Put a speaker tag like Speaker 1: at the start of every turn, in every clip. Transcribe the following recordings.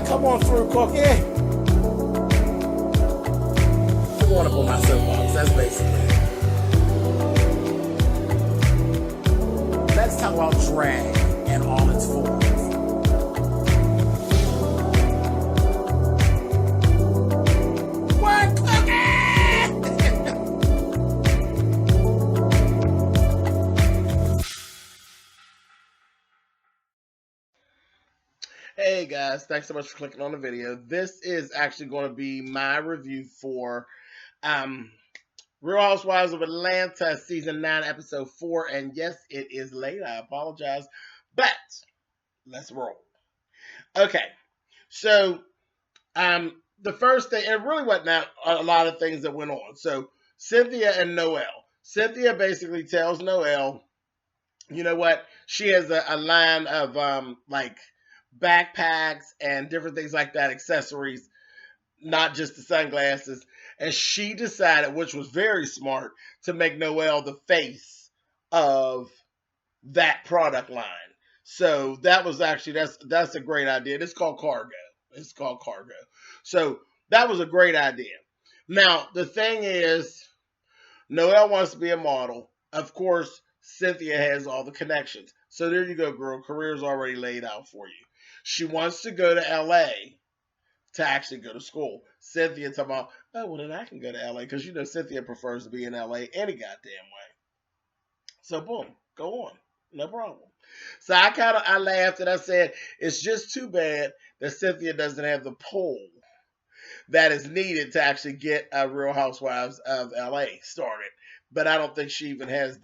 Speaker 1: Come on through, Cookie. I want to put my soapbox. That's basically it. Let's talk about drag and all its forms. What, Cookie? Hey guys, thanks so much for clicking on the video. This is actually going to be my review for Real Housewives of Atlanta Season 9, Episode 4. And yes, it is late. I apologize. But let's roll. Okay. So, the first thing, it really wasn't a lot of things that went on. So, Cynthia and Noel. Cynthia basically tells Noel, you know what? She has a line of, like, backpacks and different things like that, accessories, not just the sunglasses. And she decided, which was very smart, to make Noel the face of that product line. So that was actually, that's a great idea. It's called Cargo. It's called Cargo. So that was a great idea. Now, the thing is, Noel wants to be a model. Of course, Cynthia has all the connections. So there you go, girl. Career's already laid out for you. She wants to go to LA to actually go to school. Cynthia talking about, oh, well, then I can go to LA, because you know Cynthia prefers to be in LA any goddamn way. So boom, go on. No problem. So I laughed and I said, it's just too bad that Cynthia doesn't have the pull that is needed to actually get Real Housewives of LA started. But I don't think she even has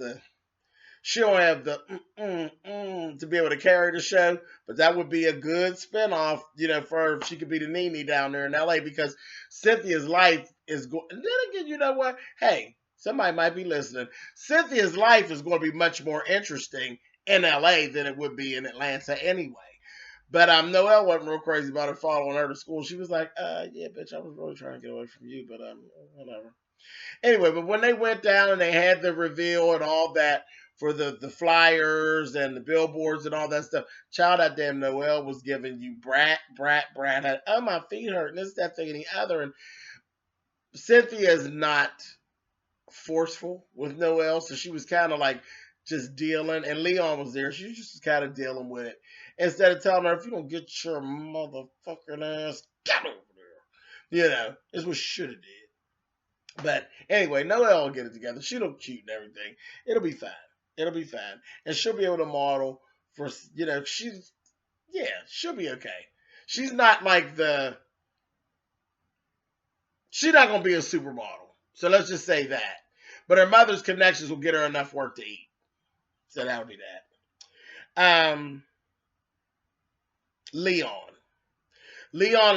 Speaker 1: she don't have the to be able to carry the show, but that would be a good spinoff, you know, for her if she could be the Nene down there in LA, because Cynthia's life is going. And then again, you know what? Hey, somebody might be listening. Cynthia's life is going to be much more interesting in LA than it would be in Atlanta anyway. But Noelle wasn't real crazy about her following her to school. She was like, yeah, bitch, I was really trying to get away from you, but whatever. Anyway, but when they went down and they had the reveal and all that, for the flyers and the billboards and all that stuff, child, that damn Noel was giving you brat. Oh, my feet hurt, and this, that, thing, and the other. And Cynthia is not forceful with Noel, so she was kind of like just dealing. And Leon was there. She was just kind of dealing with it. Instead of telling her, if you don't get your motherfucking ass, get over there. You know, it's what she should have did. But anyway, Noel will get it together. She look cute and everything. It'll be fine. It'll be fine. And she'll be able to model for, you know, she'll be okay. She's not like she's not going to be a supermodel. So let's just say that. But her mother's connections will get her enough work to eat. So that'll be that. Leon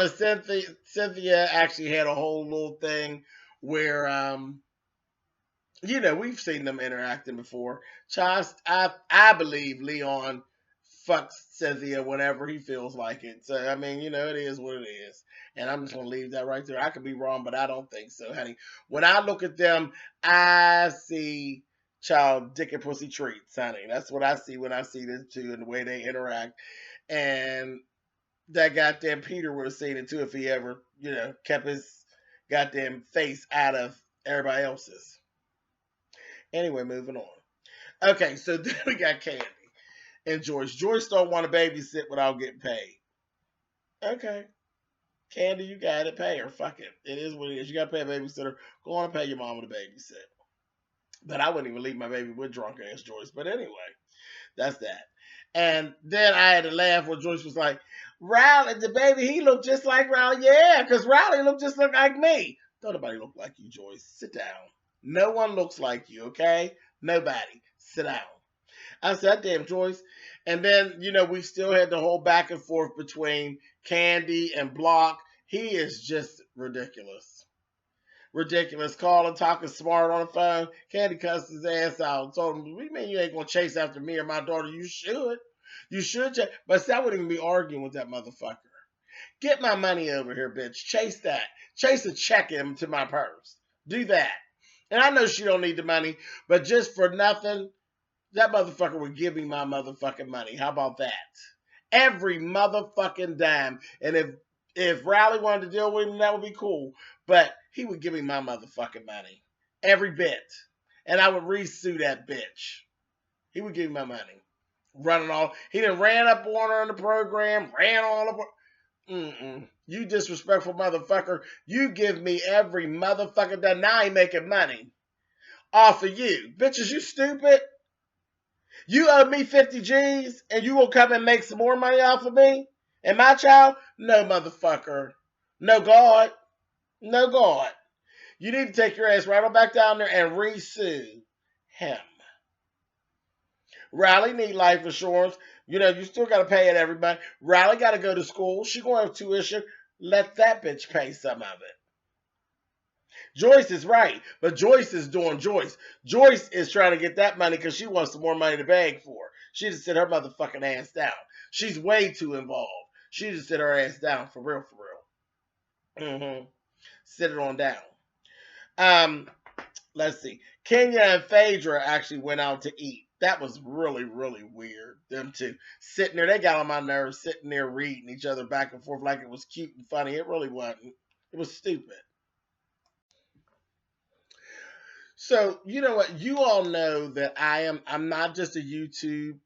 Speaker 1: and Cynthia actually had a whole little thing where, you know, we've seen them interacting before. I believe Leon fucks Cynthia whenever he feels like it. So, I mean, you know, it is what it is. And I'm just going to leave that right there. I could be wrong, but I don't think so, honey. When I look at them, I see child dick and pussy treats, honey. That's what I see when I see them two and the way they interact. And that goddamn Peter would have seen it too if he ever, you know, kept his goddamn face out of everybody else's. Anyway, moving on. Okay, so then we got Kandi and Joyce. Joyce don't want to babysit without getting paid. Okay. Kandi, you got it. Pay her. Fuck it. It is what it is. You got to pay a babysitter. Go on and pay your mama to babysit. But I wouldn't even leave my baby with drunk ass Joyce. But anyway, that's that. And then I had to laugh when Joyce was like, Riley, the baby, he looked just like Riley. Yeah, because Riley looked just like me. Don't nobody look like you, Joyce. Sit down. No one looks like you, okay? Nobody. Sit down. I said, damn, Joyce. And then, you know, we still had the whole back and forth between Kandi and Block. He is just ridiculous. Ridiculous. Calling, talking smart on the phone. Kandi cussed his ass out. Told him, what do you mean you ain't going to chase after me or my daughter? You should. You should. But see, I wouldn't even be arguing with that motherfucker. Get my money over here, bitch. Chase that. Chase a check into my purse. Do that. And I know she don't need the money, but just for nothing, that motherfucker would give me my motherfucking money. How about that? Every motherfucking dime. And if If Riley wanted to deal with him, that would be cool. But he would give me my motherfucking money. Every bit. And I would re-sue that bitch. He would give me my money. Running all. He done ran up on her in the program. Ran all up. You disrespectful motherfucker. You give me every motherfucker that now ain't making money off of you. Bitches, you stupid? You owe me 50 G's and you will come and make some more money off of me? And my child? No, motherfucker. No, God. No, God. You need to take your ass right on back down there and re-sue him. Riley need life insurance. You know, you still got to pay it, everybody. Riley got to go to school. She going to have tuition. Let that bitch pay some of it. Joyce is right, but Joyce is doing Joyce. Joyce is trying to get that money because she wants some more money to beg for. She just sit her motherfucking ass down. She's way too involved. She just sit her ass down for real, for real. Sit it on down. Let's see. Kenya and Phaedra actually went out to eat. That was really, really weird. Them two sitting there, they got on my nerves, sitting there reading each other back and forth like it was cute and funny. It really wasn't. It was stupid. So, you know what? You all know that I'm not just a YouTube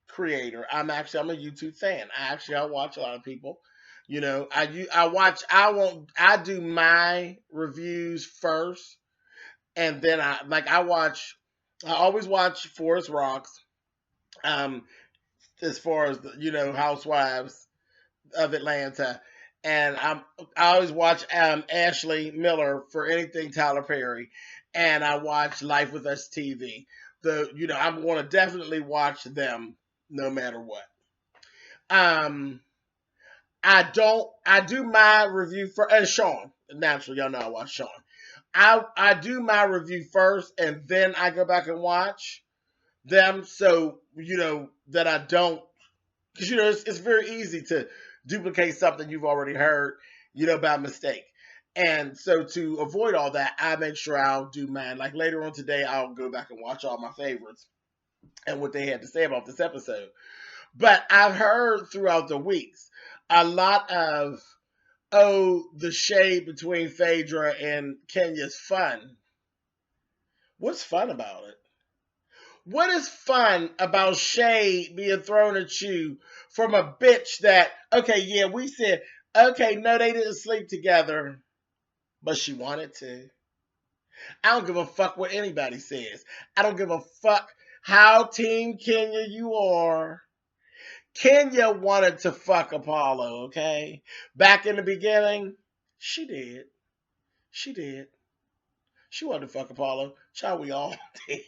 Speaker 1: creator. I'm a YouTube fan. I watch a lot of people. You know, I do my reviews first, and then I always watch Forest Rocks. As far as Housewives of Atlanta, and I always watch Ashley Miller for anything Tyler Perry, and I watch Life with Us TV. I'm going to definitely watch them no matter what. I do my review for and Sean. Naturally, y'all know I watch Sean. I do my review first, and then I go back and watch them, so that I don't, because it's very easy to duplicate something you've already heard, by mistake. And so to avoid all that, I make sure I'll do mine. Like later on today, I'll go back and watch all my favorites and what they had to say about this episode. But I've heard throughout the weeks a lot of, the shade between Phaedra and Kenya's fun. What's fun about it? What is fun about shade being thrown at you from a bitch that, okay, yeah, we said, okay, no, they didn't sleep together, but she wanted to. I don't give a fuck what anybody says. I don't give a fuck how Team Kenya you are. Kenya wanted to fuck Apollo, okay? Back in the beginning, she did. She did. She wanted to fuck Apollo. Child, we all did.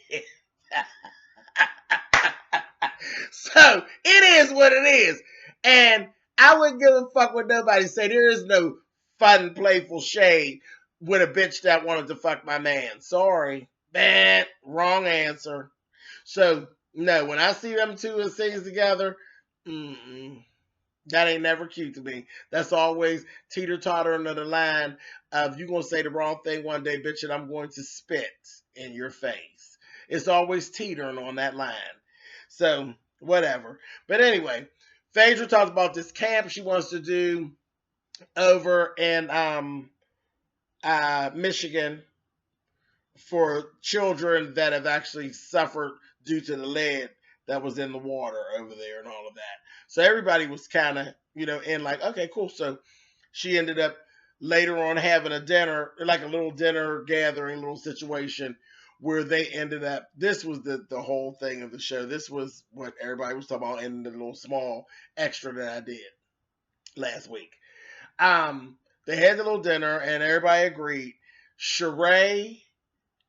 Speaker 1: So, it is what it is. And I wouldn't give a fuck what nobody say. There is no fun, playful shade with a bitch that wanted to fuck my man. Sorry. Bad. Wrong answer. So, no, when I see them two in scenes together, that ain't never cute to me. That's always teeter-totter under the line of you going to say the wrong thing one day, bitch, and I'm going to spit in your face. It's always teetering on that line. So, whatever. But anyway, Phaedra talks about this camp she wants to do over in Michigan for children that have actually suffered due to the lead that was in the water over there and all of that. So everybody was kind of, in like, okay, cool. So she ended up later on having a dinner, like a little dinner gathering, little situation where they ended up, this was the whole thing of the show. This was what everybody was talking about in the little small extra that I did last week. They had the little dinner and everybody agreed. Shereé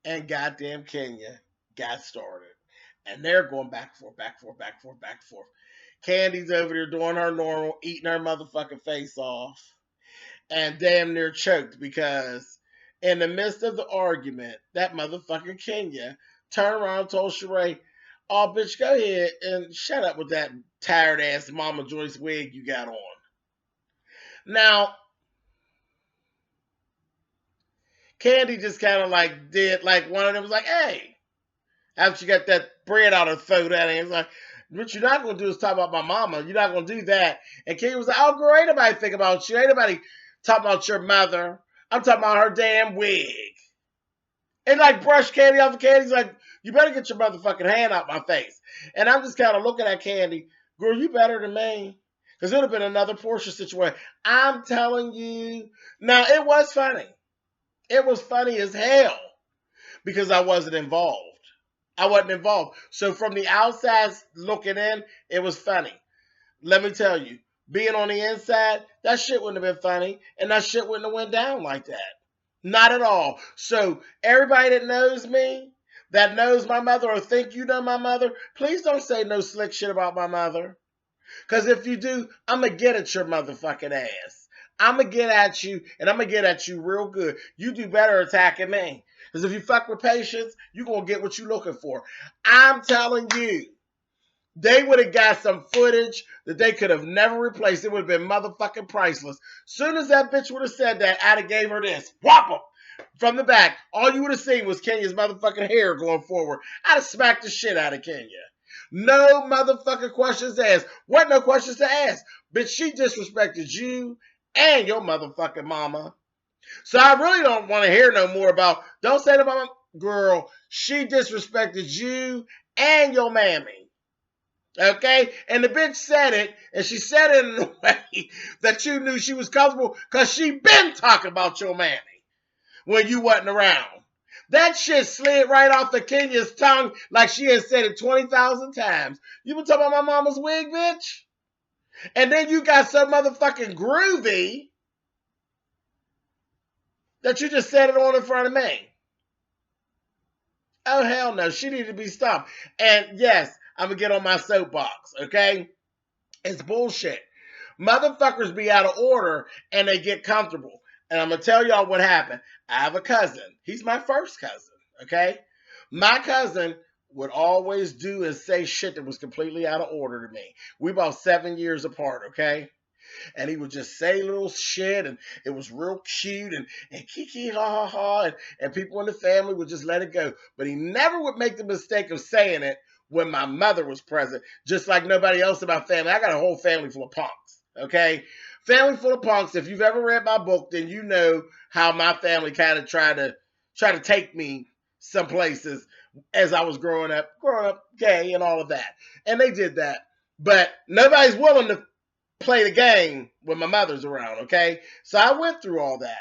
Speaker 1: and goddamn Kenya got started. And they're going back and forth, back and forth, back and forth, back and forth. Kandi's over there doing her normal, eating her motherfucking face off. And damn near choked because in the midst of the argument, that motherfucking Kenya turned around and told Shereé, oh, bitch, go ahead and shut up with that tired-ass Mama Joyce wig you got on. Now, Kandi just kind of did one of them was like, hey, after she got that bread out of her throat at him, it's like, What you're not going to do is talk about my mama. You're not going to do that. And Kandi was like, oh, girl, ain't nobody think about you. Ain't nobody talking about your mother. I'm talking about her damn wig. And like brush Kandi off the Kandi's like, you better get your motherfucking hand out my face. And I'm just kind of looking at Kandi, girl, you better than me. Because it would have been another Portia situation. I'm telling you. Now, it was funny. It was funny as hell because I wasn't involved. I wasn't involved. So from the outside looking in, it was funny. Let me tell you, being on the inside, that shit wouldn't have been funny. And that shit wouldn't have went down like that. Not at all. So everybody that knows me, that knows my mother or think you know my mother, please don't say no slick shit about my mother. Because if you do, I'm going to get at your motherfucking ass. I'm going to get at you, and I'm going to get at you real good. You do better attacking me. Because if you fuck with patience, you're going to get what you're looking for. I'm telling you, they would have got some footage that they could have never replaced. It would have been motherfucking priceless. Soon as that bitch would have said that, I'd have gave her this. Whop 'em. From the back, all you would have seen was Kenya's motherfucking hair going forward. I'd have smacked the shit out of Kenya. No motherfucking questions asked. What no questions to ask? Bitch, she disrespected you and your motherfucking mama. So I really don't want to hear no more about, don't say to my girl, she disrespected you and your mammy. Okay? And the bitch said it, and she said it in a way that you knew she was comfortable because she been talking about your mammy when you wasn't around. That shit slid right off of Kenya's tongue like she had said it 20,000 times. You been talking about my mama's wig, bitch? And then you got so motherfucking groovy that you just said it on in front of me. Oh, hell no. She needed to be stopped. And yes, I'm going to get on my soapbox, okay? It's bullshit. Motherfuckers be out of order and they get comfortable. And I'm going to tell y'all what happened. I have a cousin. He's my first cousin, okay? My cousin would always do and say shit that was completely out of order to me. We about 7 years apart, okay? And he would just say little shit, and it was real cute, and kiki ha ha ha, and people in the family would just let it go. But he never would make the mistake of saying it when my mother was present, just like nobody else in my family. I got a whole family full of punks, okay? Family full of punks. If you've ever read my book, then you know how my family kind of tried to take me some places as I was growing up gay and all of that. And they did that. But nobody's willing to play the game when my mother's around, okay? So I went through all that.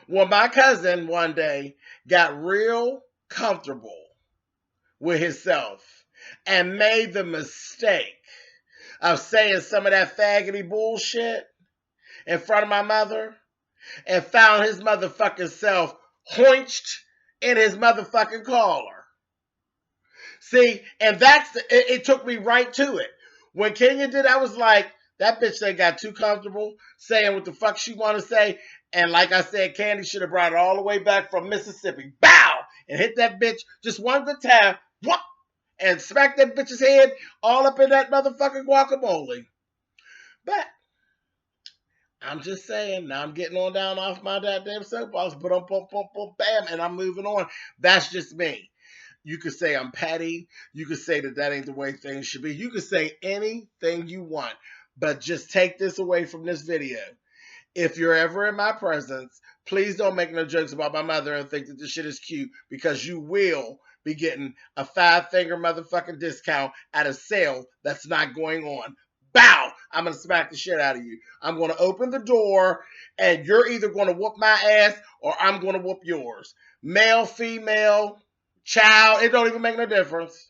Speaker 1: Well, my cousin one day got real comfortable with himself and made the mistake of saying some of that faggoty bullshit in front of my mother and found his motherfucking self hoinched in his motherfucking collar. See, and it took me right to it. When Kenya did, I was like, that bitch they got too comfortable saying what the fuck she want to say. And like I said, Kandi should have brought it all the way back from Mississippi. Bow! And hit that bitch just one good time. Whoop! And smack that bitch's head all up in that motherfucking guacamole. But I'm just saying, now I'm getting on down off my goddamn soapbox, but I'm bam, and I'm moving on. That's just me. You could say I'm petty. You could say that ain't the way things should be. You could say anything you want, but just take this away from this video. If you're ever in my presence, please don't make no jokes about my mother and think that this shit is cute, because you will be getting a 5-finger motherfucking discount at a sale that's not going on. Bow! I'm going to smack the shit out of you. I'm going to open the door, and you're either going to whoop my ass or I'm going to whoop yours. Male, female, child, it don't even make no difference.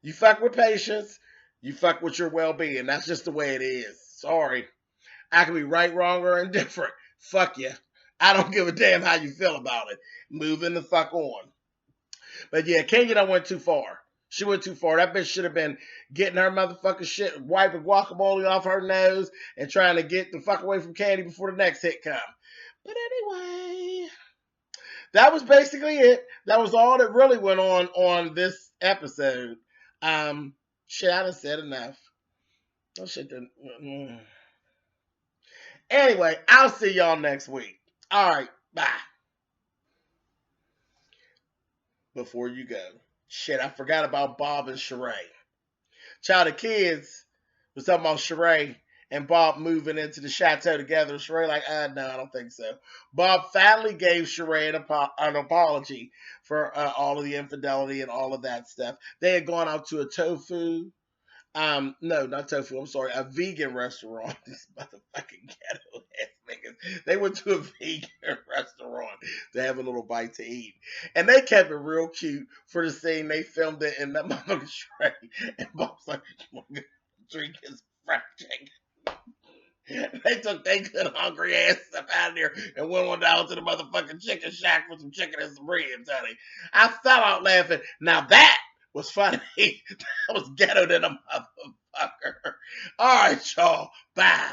Speaker 1: You fuck with patience, you fuck with your well-being. That's just the way it is. Sorry. I can be right, wrong, or indifferent. Fuck you. I don't give a damn how you feel about it. Moving the fuck on. But yeah, Kenya done went too far. She went too far. That bitch should have been getting her motherfucking shit, wiping guacamole off her nose and trying to get the fuck away from Kandi before the next hit come. But anyway, that was basically it. That was all that really went on this episode. Shit, I done said enough. Oh shit. Anyway, I'll see y'all next week. All right, bye. Before you go, shit, I forgot about Bob and Shereé. Child, the kids was talking about Shereé and Bob moving into the chateau together. Shereé like, no, I don't think so. Bob finally gave Shereé an apology for all of the infidelity and all of that stuff. They had gone out to a tofu. No, not tofu. I'm sorry, a vegan restaurant. These motherfucking ghetto ass niggas. They went to a vegan restaurant to have a little bite to eat, and they kept it real cute for the scene. They filmed it in that motherfucking Shrek, and Bob's like, "I'm gonna drink his fried chicken." They took their good hungry ass up out of there and went on down to the motherfucking chicken shack for some chicken and some ribs, honey. I fell out laughing. Now that was funny. That was ghetto than a motherfucker. All right, y'all. Bye.